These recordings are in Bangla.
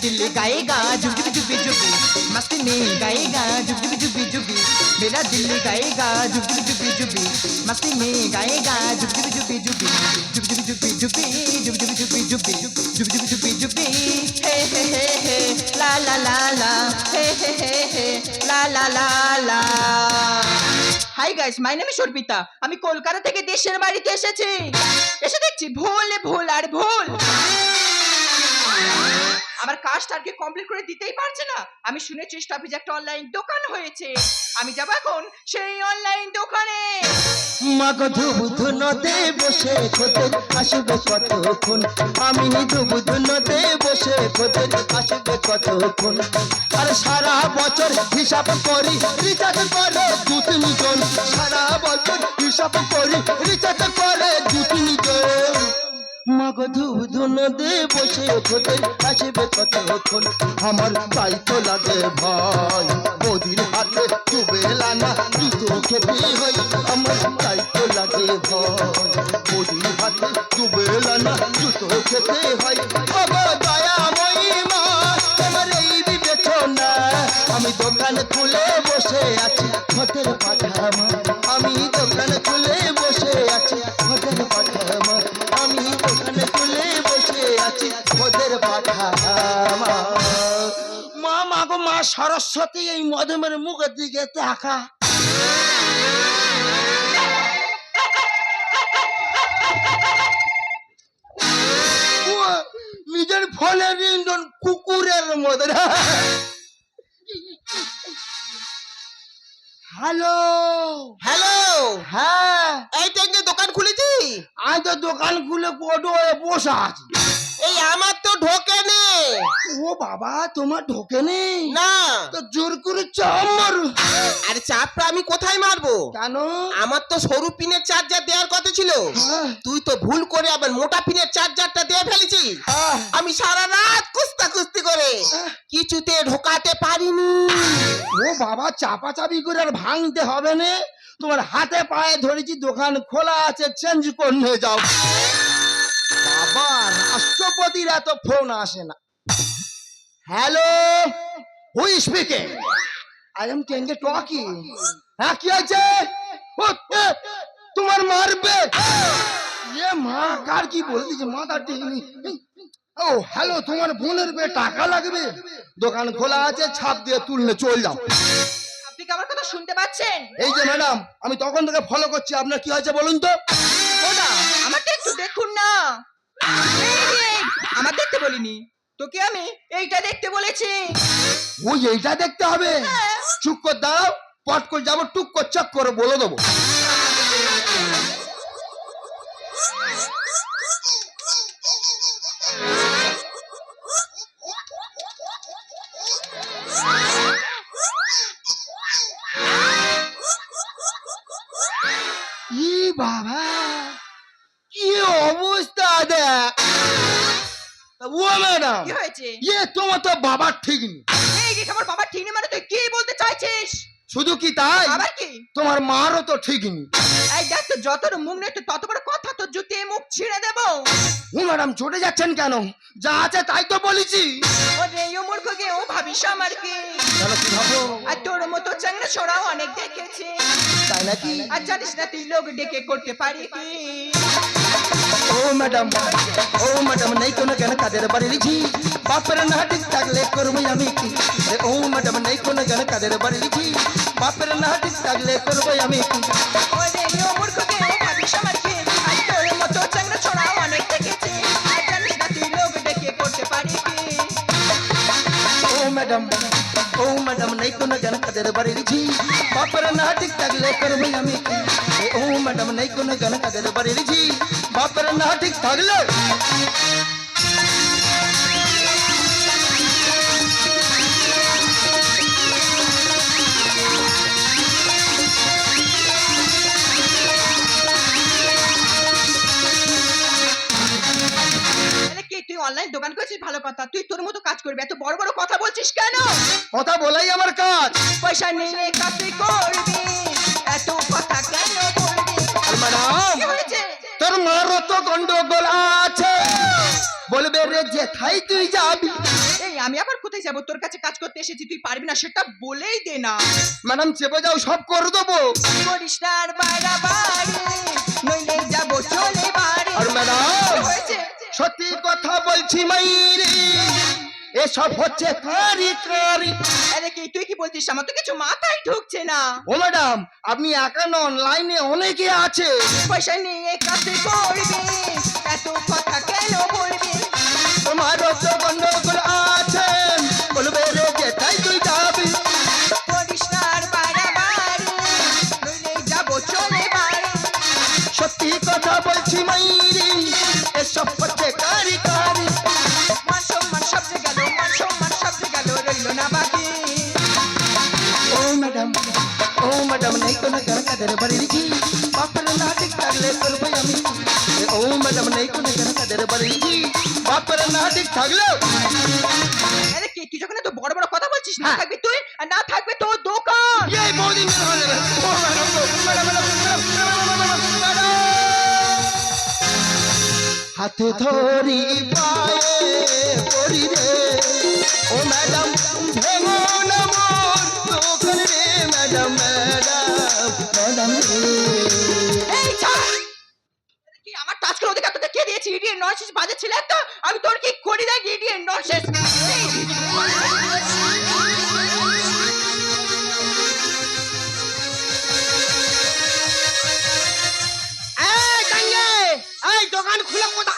दिल गाएगा जुग जुग जुग जुग मस्ती में गाएगा जुग जुग जुग जुग मेरा दिल गाएगा जुग जुग जुग जुग मस्ती में गाएगा जुग जुग जुग जुग जुग जुग जुग जुग जुग जुग जुग जुग जुग जुग जुग जुग हे ला ला ला ला हे ला ला ला ला। Hi guys, my name is Arpita. আমি কলকাতা থেকে দেশের বাড়িতে এসেছি। এসে দেখছি ভুল ভুল আর ভুল। আমার কাজটা আর কি কমপ্লিট করে দিতেই পারছে না। আমি শুনেছি স্টপেজে একটা অনলাইন দোকান হয়েছে। আমি যাব এখন সেই অনলাইন দোকানে। মাগো ধুবধুনোতে বসে খোদের আসবে কতক্ষণ, আমি ধুবধুনোতে বসে খোদের আসবে কতক্ষণ। আর সারা বছর হিসাব করি রিচার্জ করে দু তিনজন, সারা বছর হিসাব করি রিচার্জ করে দু তিনজন। মাগো ধুবধুনোতে বসে খোদের আসবে কতক্ষণ, আমার তাই তো লাগে ভয় মোদির হাতে ডুবেলা না জুতো খেতে হয়। আমার তাই তো লাগে ভয় মোদির হাতে ডুবেলা না জুতো খেতে হয়। ওগো দয়াময়ী মা তোমার এই বিবেচনা, আমি দোকান খুলে বসে আছি খতের পাঠামা, আমি দোকান খুলে বসে আছি খতের পাঠামা, আমি দোকান খুলে বসে আছি খতের পাঠামা। মা মাগো মা সরস্বতী এই মধুমের মুখের দিকে তাকা। নিজের ফলের ইন্ধন কুকুরের মধ্যে। হ্যালো হ্যালো, হ্যাঁ এই ট্যাঙ্কে দোকান খুলেছি। আমি তো দোকান খুলে কোটো হয়ে বসে আছি। এই আমার তো ঢোকে নেই। ও বাবা তোমার ঢোকে নেই না, তো জোর করে চাপ মারু। আরে চাপটা আমি কোথায় মারবো? কেন? আমার তো সরু পিনের চার্জার দেওয়ার কথা ছিল, তুই তো ভুল করে আবার মোটা পিনের চার্জারটা দিয়ে ফেলেছিস। আমি সারা রাত কুস্তি করে কিছুতে ঢোকাতে পারিনি। ও বাবা চাপাচাপি করে আর ভাঙতে হবে না, তোমার হাতে পায়ে ধরেছি দোকান খোলা আছে চেঞ্জ করে নিয়ে যাও। বাবা রাষ্ট্রপতির এত ফোন আসে না। Hello, who speaking? I am টেঙ্গে টকিং। হ্যাঁ কি আছে? তোমার মারবে? এ মা কার কি বলে দিচ্ছে মাথা টেকনি। ও হ্যালো, তোমার বোনের বে টাকা লাগবে, দোকান খোলা আছে ছাপ দিয়ে তুললে চল যাও। আপনি কি আমার কথা শুনতে পাচ্ছেন? এই যে ম্যাডাম, আমি তখন থেকে ফলো করছি, আপনার কি হয়েছে বলুন তো? ওটা আমাকে একটু দেখুন না। এই, আমার দেখতে বলিনি তোকে, আমি এইটা দেখতে বলেছি। ওই এইটা দেখতে হবে? চুপ করে দাঁড়াও, পট করে যাবো, টুক করে চক করে বলে দেবো। ই বাবা কি অবস্থা দেখ। ও ম্যাডাম, কি হয়েছে? ইয়ে তোমার তো বাবার ঠিক নেই। এই যে আমার বাবা ঠিক নেই মানে তুই কি বলতে চাইছিস? শুধু কি তাই, আবার কি? তোমার মারও তো ঠিক নেই। এই দেখ তো, যত মুখ নেই তত বড় কথা, তো জুতিয়ে মুখ ছিঁড়ে দেবো। ও ম্যাডাম চটে যাচ্ছেন কেন? যা আছে তাই তো বলেছি। ও রে ও মূর্খ গে, ও ভাবিস আমার কি? কেন কি ভাবো? আর তোর মতো চাংড়া ছোড়াও অনেক দেখেছি। তাই নাকি? আর জানিস না তুই লোক ডেকে করতে পারি কি? ও ম্যাডাম, ও ম্যাডাম নেই কোনো কেন কাদের বাড়ি লিখি, বাপের না ঠিক থাকলে করবো আমি কি? ও ম্যাডাম নেই কোনো কেন কাদের বাড়ি লিখি, বাপের না ঠিক থাকলে করবো আমি কি? ও রে ও মূর্খ গে, ও ভাবিস আমার কি? আর তোর মতো চাংড়া ছোড়াও অনেক দেখেছি। আর জানিস না তুই লোক ডেকে করতে পারি কি? ও ম্যাডাম, ও ম্যাডাম নেই কোনো কেন কাদের বাড়ি লিখি, বাপের না ঠিক থাকলে করবো আমি কি? ও ম্যাডাম নেই কোনো কেন কাদের বাড়ি লিখি, বাপের না ঠিক থাকলে। তুই অনলাইন দোকান করেছিস ভালো কথা, তুই তোর মতো কাজ করবি, এত বড় বড় কথা বলছিস কেন? কথা বলাই আমার কাজ। পয়সা নিয়ে কাজ তুই করবি, এত কথা কেন বলবি? ম্যাডাম কি হয়েছে? তোর আমারও তো গন্ডগোল আছে, বলবে রে যেথায় তুই যাবি। এই আমি আবার কোথায় যাবো? তোর কাছে কাজ করতে এসেছি, তুই পারবি না সেটা বলেই দে না। ম্যাডাম চেপে যাও, সব করে দেবো। করিস না আর বাড়াবাড়ি, নইলে যাবো চলে বাড়ি। আর ম্যাডাম হয়েছে? সত্যি কথা বলছি মাইরি, এসব হচ্ছে কারি কারি। আরে কি তুই কি বলছিস? আমার তো কিছু মাথায় ঢুকছে না। ও ম্যাডাম আপনি একা নন, লাইনে অনেকে আছে। পয়সা নিয়ে কাছে করবি, এত কথা কেন বলবি? তোমারও তো গন্ডগোল আছে, বলবে রে যেথায় তুই যাবি। করিস না আর বাড়াবাড়ি, নইলে যাবো চলে বাড়ি। সত্যি কথা বলছি মাইরি, এসব হচ্ছে কারি কারি। মান সম্মান সব যে গেল, মান সম্মান সব যে গেল, রইল না বাকি। ও ম্যাডাম নেই কোনো গান কাদের বাড়ির কি, বাপের না ঠিক থাকলে করবো আমি। ও ম্যাডাম নেই কোনো গান কাদের বাড়ির কি, বাপের না ঠিক থাকলে। আরে কি তুই যখন এত বড় বড় কথা বলছিস, না হ্যাঁ। থাকবি তুই আর না থাকবে তোর দোকান। এই বৌদি মেরে হয়ে যাবে। ও ম্যাডাম গো, ম্যাডাম। হাতে ধরি পায়ে পড়ি রে, ও ম্যাডাম ভেঙো না মোর দোকান রে, ম্যাডাম ম্যাডাম রে। এই ছাড়! আরে কি আমার টাচ করে অধিকার তোকে কে দিয়েছে? ইডিয়েট ননসেন্স বাজে ছেলে একটা। আমি তোর কি করি দেখ, ইডিয়েট ননসেন্স। এই গাঙ্গে, এই দোকান খুলে কোথা?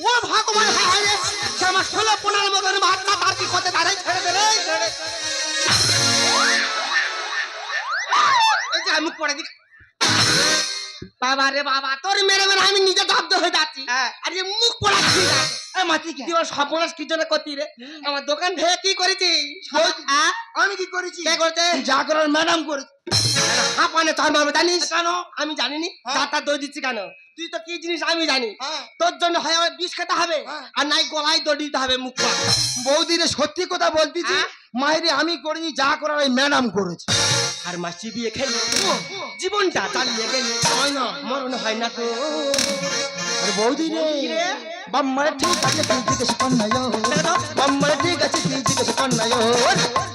ও ভগবান, হায় হায় রে, সে আমার 16-15 মতন ভাত না পারতি করতে দাঁড়াই, ছেড়ে দে রে, ছেড়ে দে। এই যে মুখ পড়ে দিক। বাবা রে বাবা, তোর মেরে মেরে আমি নিজে জব্দ হয়ে যাচ্ছি। আর এই মুখ পড়াচ্ছি না। তুই আমার সর্বনাশ কি জন্য করতি রে? আমার দোকান ভেঙে কি করেছিস? হ্যাঁ? আমি কি করেছি? কে করেছে? যা করার ম্যাডাম করেছে। হাঁপানে চার মারবে জানিস? কেন? আমি জানিনি। হ্যাঁ। চারটা দই দিচ্ছি কেন? তুই তো কি জিনিস আমি জানি। হ্যাঁ। তোর জন্য হয় আমার বিষ খেতে হবে, হ্যাঁ। আর নাই গলায় দড়ি দিতে হবে মুখ পা। বৌদিরে সত্যি কথা বলতেছি, হ্যাঁ? মায়েরে আমি করিনি, যা করার ওই ম্যাডাম করেছে। আর মাছ চিবিয়ে খেলে জীবনটা চালিয়ে গেলে হয় না। মরণ হয় না তো। আরে বৌদি রে, কি রে? বাম্মারে ঠিক আছে তুই জিজ্ঞেস কর না yo। বাম্মারে ঠিক আছে তুই জিজ্ঞেস কর না yo।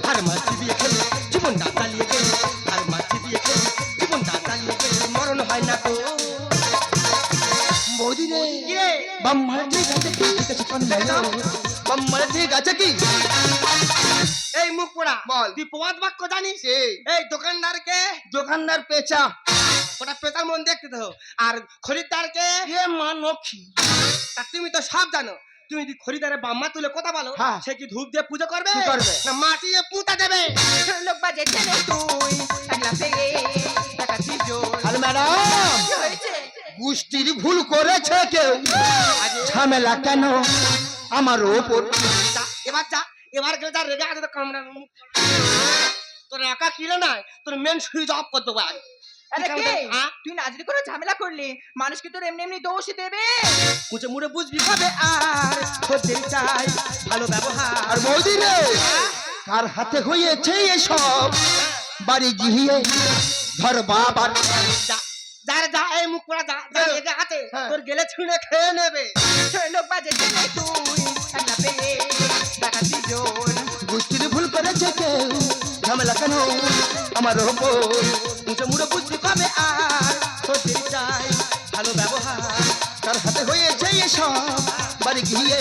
আর মাছ চিবিয়ে খেলে জীবনটা চালিয়ে গেলে, আর মাছ চিবিয়ে খেলে জীবনটা চালিয়ে গেলে মরণ হয় না তো। বৌদি রে, কি রে? বাম্মারে ঠিক আছে তুই জিজ্ঞেস কর না yo। বাম্মারে ঠিক আছে কি? এই মুখ পোড়া বল। তুই প্রবাদ বাক্য জানিস? কে? এই দোকানদারকে দোকানদার পেঁচা। ওটা পেতার মন দেখতে তো। আর খরিদ্দারকে এ মা লক্ষ্মী। তা তুমি তো সব জানো। তুমি যদি খরিদারে বাম্মা তুলে কথা বলো, হ্যাঁ। সে কি ধূপ দিয়ে পুজো করবে? কি করবে? না মাটি দিয়ে পুঁতা দেবে? লোক বাজে ছেলে তুই, একলা পেয়ে দেখাচ্ছিস জোর। আর ম্যাডাম কি হয়েছে? গুষ্টির ভুল করেছে কেউ, ঝামেলা কেন আমার ওপর? যা, এবার যা, এবার গেলে যা রেগে আছে তো কামড়া। তোর একা কিলো নাই, তোর মেন সুইচ অফ করতে দেবো আগে। আরে ঠিক কে? আছে, হ্যাঁ? তুই না যদি কোনো ঝামেলা করলি, মানুষ কি তোর এমনি এমনি দোষ দেবে? মুছে মুড়ে বুঝবি কবে আর খদ্দের চাই ভালো ব্যবহার। আর বৌদি রে, কার হাতে হয়েছে এসব, বাড়ি গিয়ে ধর বাবার। যা, যা রে যা, এই মুখ পড়া যা, যা হ্যাঁ। রেগে আছে, হ্যাঁ। তোর গেলে ছিঁড়ে খেয়ে নেবে। লোক বাজে ছেলে তুই, একলা পেয়ে দেখাচ্ছিস জোর। গুষ্টির ভুল করেছে কেউ, ঝামেলা কেন আমার ওপর? মুছে মুড়ে বুঝবি কবে আর খদ্দের চাই ভালো ব্যবহার। কার হাতে হয়েছে এসব, বাড়ি গিয়ে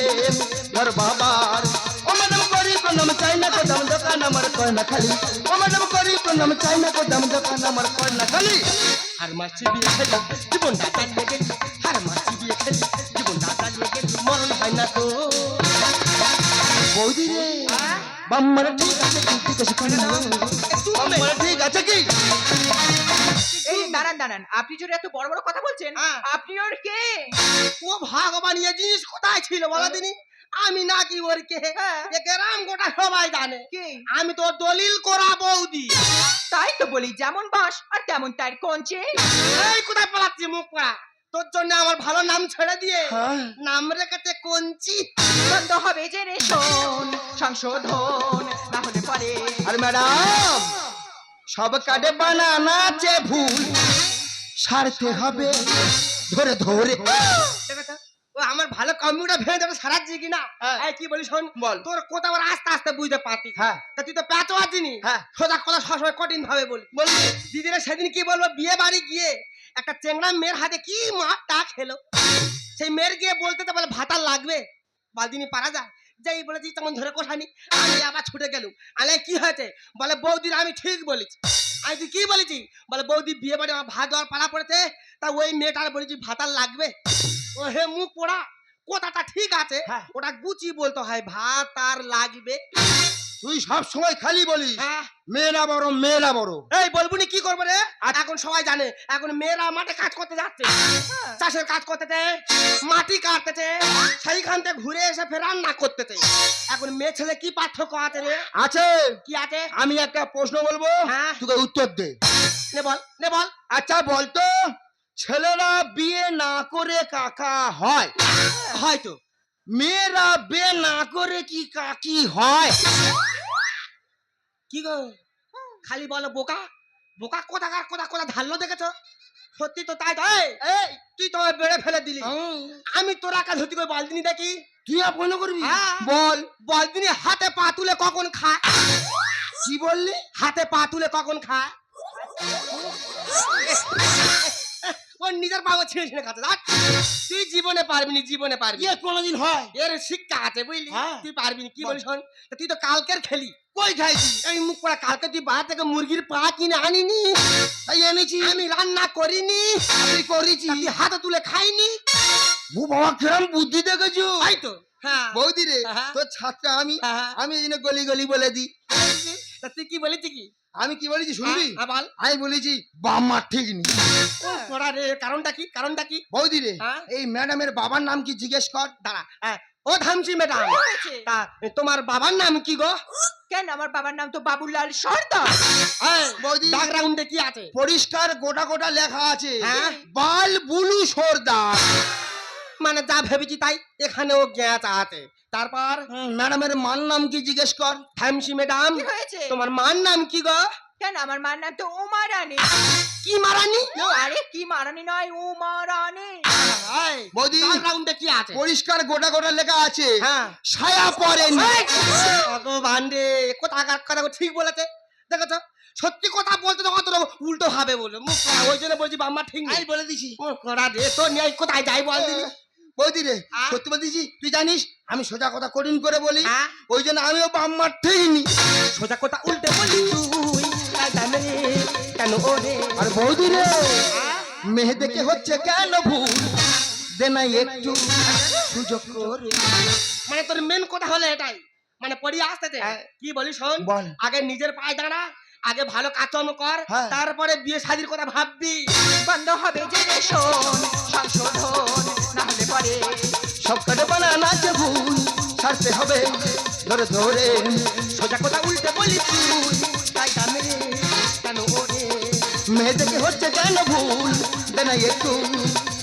ধর বাবার। ও ম্যাডাম করি প্রণাম, চাই না কোদাম দোকান আমার কয় না খালি। ও ম্যাডাম করি প্রণাম, চাই না কোদাম দোকান আমার কয় না খালি। আর মাছ চিবিয়ে খেলি জীবনটা চালিয়ে গেলি, আর মাছ চিবিয়ে খেলি জীবনটা চালিয়ে গেলি মরণ হয় না তো। বৌদি রে, বাম্মার ঠিক আছে কি? জিজ্ঞেস করে না। বাম্মার ঠিক আছে কি? এই দাঁড়ান দাঁড়ান, আপনি যদি এত বড় বড় কথা বলছেন, হ্যাঁ। আপনি ওর কে? ও ভগবান, এ জিনিস কোথায় ছিল বলো দিনি? আমি নাকি ওর কে? হ্যাঁ। একে রাম গোটা সবাই জানে। কে? আমি তো দলিল করা বৌদি। তাই তো বলি, যেমন বাঁশ আর তেমন তার কঞ্চে। এই কোথায় পালাচ্ছি মুখ পড়া? তোর জন্য আমার ভালো নাম ছেড়ে দিয়ে হ্যাঁ। নাম রেখেছে কঞ্চি। বন্ধ হবে যে রে শোন, সংশোধন না হলে পরে। আর ম্যাডাম সব কাটে বানানা আছে ভুল, সারতে হবে ধরে ধরে দেখেছো ও আমার ভালো কম্পিউটার ভেঙে দেবে সারাচ্ছি কিনা হ্যাঁ। এই কি বলি শোন বল। তোর কথা আবার আস্তে আস্তে বুঝতে পারতি হ্যাঁ। তা তুই তো প্যাচও আছিনি হ্যাঁ। সোজা কথা সবসময় কঠিন ভাবে বলি বলবি দিদিরা সেদিন কি বলবো বিয়ে বাড়ি গিয়ে একটা চেংড়া মেয়ের হাতে কি মারটা খেলো সেই মেয়ের গিয়ে বলতে তো বলে ভাতার লাগবে বালদিনি পারা যায় যেই বলেছি তেমন ধরে কোষানি আমি আবার ছুটে গেলুম আলে কি হয়েছে বলে বৌদির আমি ঠিক বলেছি আমি তুই কি বলেছি বলে বৌদি বিয়ে বাড়ি আমার ভাত দেওয়ার পালা পড়েছে তা ওই মেয়েটার বলেছি ভাতার লাগবে ও হে মুখ পোড়া কথাটা ঠিক আছে হ্যাঁ। ওটা গুছিয়ে বলতে হয় ভাত আর লাগবে তুই সব সময় খালি বলিস হ্যাঁ মেয়েরা বড় মেয়েরা বড় এই বলবুনি কি করবো রে এখন সবাই জানে এখন মেয়েরা মাঠে কাজ করতে যাচ্ছে চাষের কাজ করতেছে মাটি কাটতেছে সেইখান থেকে ঘুরে এসে ফের রান্না করতেছে এখন মেয়ে ছেলে কি পার্থক্য আছে রে আছে কি আছে আমি একটা প্রশ্ন বলবো হ্যাঁ। তোকে উত্তর দে নে বল আচ্ছা বলতো ছেলেরা বিয়ে না করে কাকা হয় হয়তো মেয়েরা বিয়ে না করে কি কাকি হয় কি গো খালি বলো বোকা বোকা কোথাকার কোথা ধারলো দেখেছো সত্যি তো তাই তো এই তুই তো আমায় বেড়ে ফেলে দিলি আমি তোর আকাশ ধরতে করে বালদিনি দেখি তুই আর মনে করবি হ্যাঁ। বল বালদিনি হাতে পা তুলে কখন খায় কি বললি হাতে পা তুলে কখন খায় ও নিজের পা ছিঁড়ে ছিঁড়ে খাচ্ছে দেখ তুই জীবনে পারবি না জীবনে পারবি ইয়ে কোনোদিন হয় এর শিক্ষা আছে বুঝলি হ্যাঁ। তুই পারবি না কি বল। বলিস শোন তা তুই তো কালকের খেলি কই খাইছি এই মুখ পড়া কালকে তুই বাজার থেকে মুরগির পা কিনে আনিনি তাই এনেছি আমি রান্না করিনি আমি করেছি তুই হাতে তুলে খাইনি ও বাবা কিরম বুদ্ধি দেখেছো তাই তো হ্যাঁ বৌদি রে হ্যাঁ। তোর ছাত্র আমি হ্যাঁ। আমি এই জন্য গলি গলি বলে দিই তা তুই কি বলেছি কি আমি কি বলেছি শুনবি হ্যাঁ, বল আমি বলেছি বাম মার ঠিক নেই তোরা রে কারণটা কি কারণটা কি বৌদি রে হ্যাঁ। এই ম্যাডামের বাবার নাম কি জিজ্ঞেস কর দাঁড়া ও ধামসি ম্যাডাম তা তোমার বাবার নাম কি গো কেন আমার বাবার নাম তো বাবুলাল সর্দার। বৌদি ব্যাকগ্রাউন্ডে কি আছে পরিষ্কার গোটা গোটা লেখা আছে হ্যাঁ। বাল বুলু সর্দার মানে যা ভেবেছি তাই এখানেও জ্ঞাত আছে তারপর ম্যাডামের মার নাম কি জিজ্ঞেস কর ধামসি ম্যাডাম কি হয়েছে? তোমার মার নাম কি গো কেন আমার মার নাম তো উমা রানী। কি মারানি আরে কি মারানি নয়, উমা রানী। বৌদি ব্যাকগ্রাউন্ডে কি আছে পরিষ্কার গোটা গোটা লেখা আছে হ্যাঁ ছায়া পড়েনি ভগবান রে কোথাকার কথা ঠিক বলেছে দেখেছো সত্যি কথা বলতে তো অত উল্টো ভাবে বলে মুখ করা, ওই জন্য বলছি বাম্মা ঠিক নেই আমি বলে দিছি মুখ করা রে তো নিয়ে কোথায় যাই বল দিনি বৌদি রে হ্যাঁ। সত্যি বলতেছি তুই জানিস আমি সোজা কথা কঠিন করে বলি হ্যাঁ। ওই জন্য আমিও বাম মার ঠিকনি সোজা কথা উল্টে বলি তুই তাই জানে রে, কেন ওরে আর বৌদি রে মেয়ে দেখে হচ্ছে কেন ভুল দে না একটু সুযোগ করে মানে তোর মেন কথা হলো এটাই মানে পড়িয়ে আসতেছে হ্যাঁ। কি বলি শোন বল। আগে নিজের পায়ে দাঁড়া আগে ভালো কাজকর্ম কর হ্যাঁ। তারপরে বিয়ে শাদির কথা ভাববি বন্ধ হবে জেনারেশন সংশোধন, না হলে পরে সব কাটে বানানা যে ভুল ছাড়তে হবে ধরে ধরে সোজা কথা উল্টে বলি তুই তাই জানে রে, কেন ওরে মেয়ে দেখে হচ্ছে কেন ভুল দে না একটু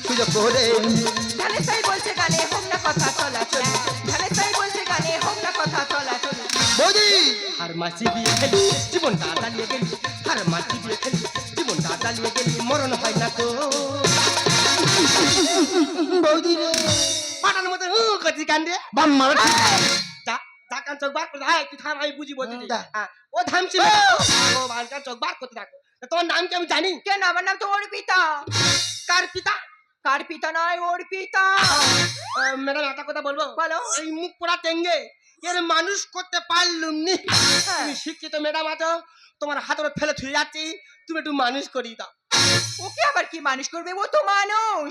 সুযোগ করে ধানে সাই বলছে গানে হোক না কথা চলাচল, ধানে সাই বলছে গানে হোক না কথা চলাচল। বৌদি আর মাসি বিয়ে খেলি জীবনটা চালিয়ে গেলি আর মাসি বিয়ে খেলি জীবনটা চালিয়ে গেলি মরণ হয় না তো বৌদি রে পাটার মতো করছি কান্দে বাম মার যা যা কান চোখ বার করে আয় তুই থাম আমি বুঝি বলছি যা। ও থামছি ও বালকান চোখ বার করতে থাকো তা তোমার নাম কি আমি জানি কেন আমার নাম তো অর্পিতা। কার পিতা কার পিতা নয়, অর্পিতা। ম্যাডাম একটা কথা বলবো বলো। এই মুখ পোড়া টেঙ্গে এর মানুষ করতে পারলুম নি হ্যাঁ। তুমি শিক্ষিত ম্যাডাম আছো তোমার হাতে ফেলে থুয়ে যাচ্ছি তুমি একটু মানুষ করি দাও ওকে আবার কি মানুষ করবে, ও তো মানুষ।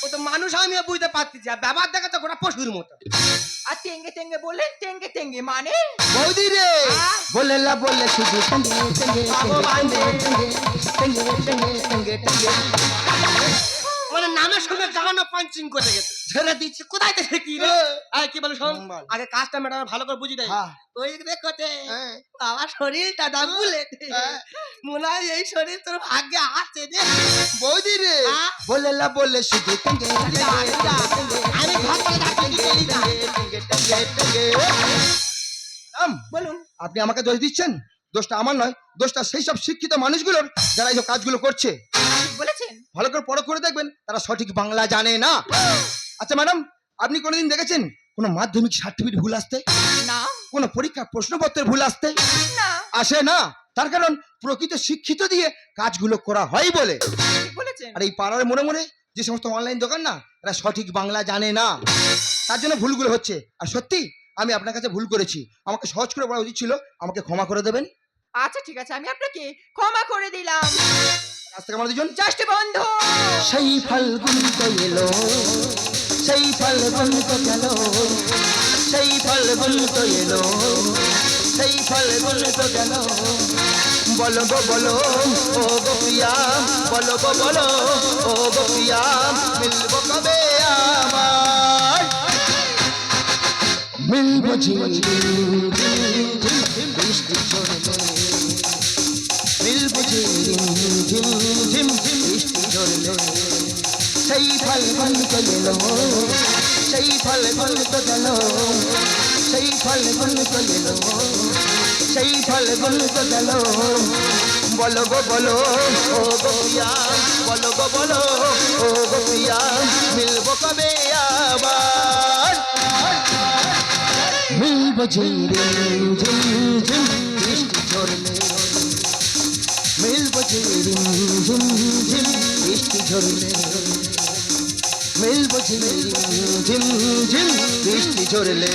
ও তো মানুষ আমি বুঝতে পারছি আর ব্যবহার দেখা তো গোটা পশুর মতো আর তেঙ্গে তেঙ্গে বললেন, তেঙ্গে তেঙ্গে মানে বৌদি রে বলে লা বলে শুধু টঙ্গে টঙ্গে ভগবান রে। টঙ্গে টঙ্গে টঙ্গে টঙ্গে মানে নামের সঙ্গে গানও পাঞ্চিং করে গেছে ছেড়ে দিচ্ছি কোথায় থেকে কি রে আয় কি বলে শোন বল। আগে কাজটা ম্যাডাম ভালো করে বুঝি দেয় হ্যাঁ। ওই দেখতে হ্যাঁ। আমার শরীরটা দাগুলে হ্যাঁ। মনে হয় এই শরীর তোর ভাগ্যে আছে রে বৌদি রে হ্যাঁ? বলে লা বলে শুধু টঙ্গে টঙ্গে আমি ঘর করে ডাকি চলি না টঙ্গে টঙ্গে টঙ্গে বলুন আপনি আমাকে দোষ দিচ্ছেন দোষটা আমার নয়, দোষটা সেই সব শিক্ষিত মানুষগুলোর যারা এইসব কাজগুলো করছে। ঠিক বলেছেন। ভালো করে পরখ করে দেখবেন, তারা সঠিক বাংলা জানে না। আচ্ছা ম্যাডাম, আপনি কোনোদিন দেখেছেন কোনো মাধ্যমিক সার্টিফিকেট ভুল আসতে? না কোনো পরীক্ষা প্রশ্নপত্রের ভুল আসতে? না। আসে না। তার কারণ প্রকৃত শিক্ষিত দিয়ে কাজগুলো করা হয় বলে। ঠিক বলেছেন। আর এই পাড়ার মনে মনে যে সমস্ত অনলাইন দোকান না, এরা সঠিক বাংলা জানে না, তার জন্য ভুলগুলো হচ্ছে। আর সত্যি আমি আপনার কাছে ভুল করেছি, আমাকে সহজ করে বলা উচিত ছিল, আমাকে ক্ষমা করে দেবেন। আচ্ছা ঠিক আছে, আমি আপনাকে ক্ষমা করে দিলাম। আজ থেকে আমরা দুজন জাস্ট বন্ধু। সেই ফাল্গুন তো এলো, সেই ফাল্গুন তো গেল, সেই ফাল্গুন তো এলো, সেই ফাল্গুন তো গেল। বলো গো বলো ও গো প্রিয়া, বলো গো বলো ও গো প্রিয়া, মিলবো কবে আবার? মিলবো ঝিমঝিম বৃষ্টি ঝরলে, মিলবো ঝিমঝিম বৃষ্টি ঝরলে। সেই ফাল্গুন তো এলো, সেই ফাল্গুন তো গেল, সেই ফাল্গুন তো এলো, সেই ফাল্গুন তো গেল। বলো গো বলো ও গো প্রিয়া, বলো গো বলো ও গো প্রিয়া, মিলবো কবে আবার? মিলবো ঝিমঝিম বৃষ্টি ঝরলে, মিলবো ঝিমঝিম বৃষ্টি ঝরলে, মিলবো ঝিমঝিম বৃষ্টি ঝরলে।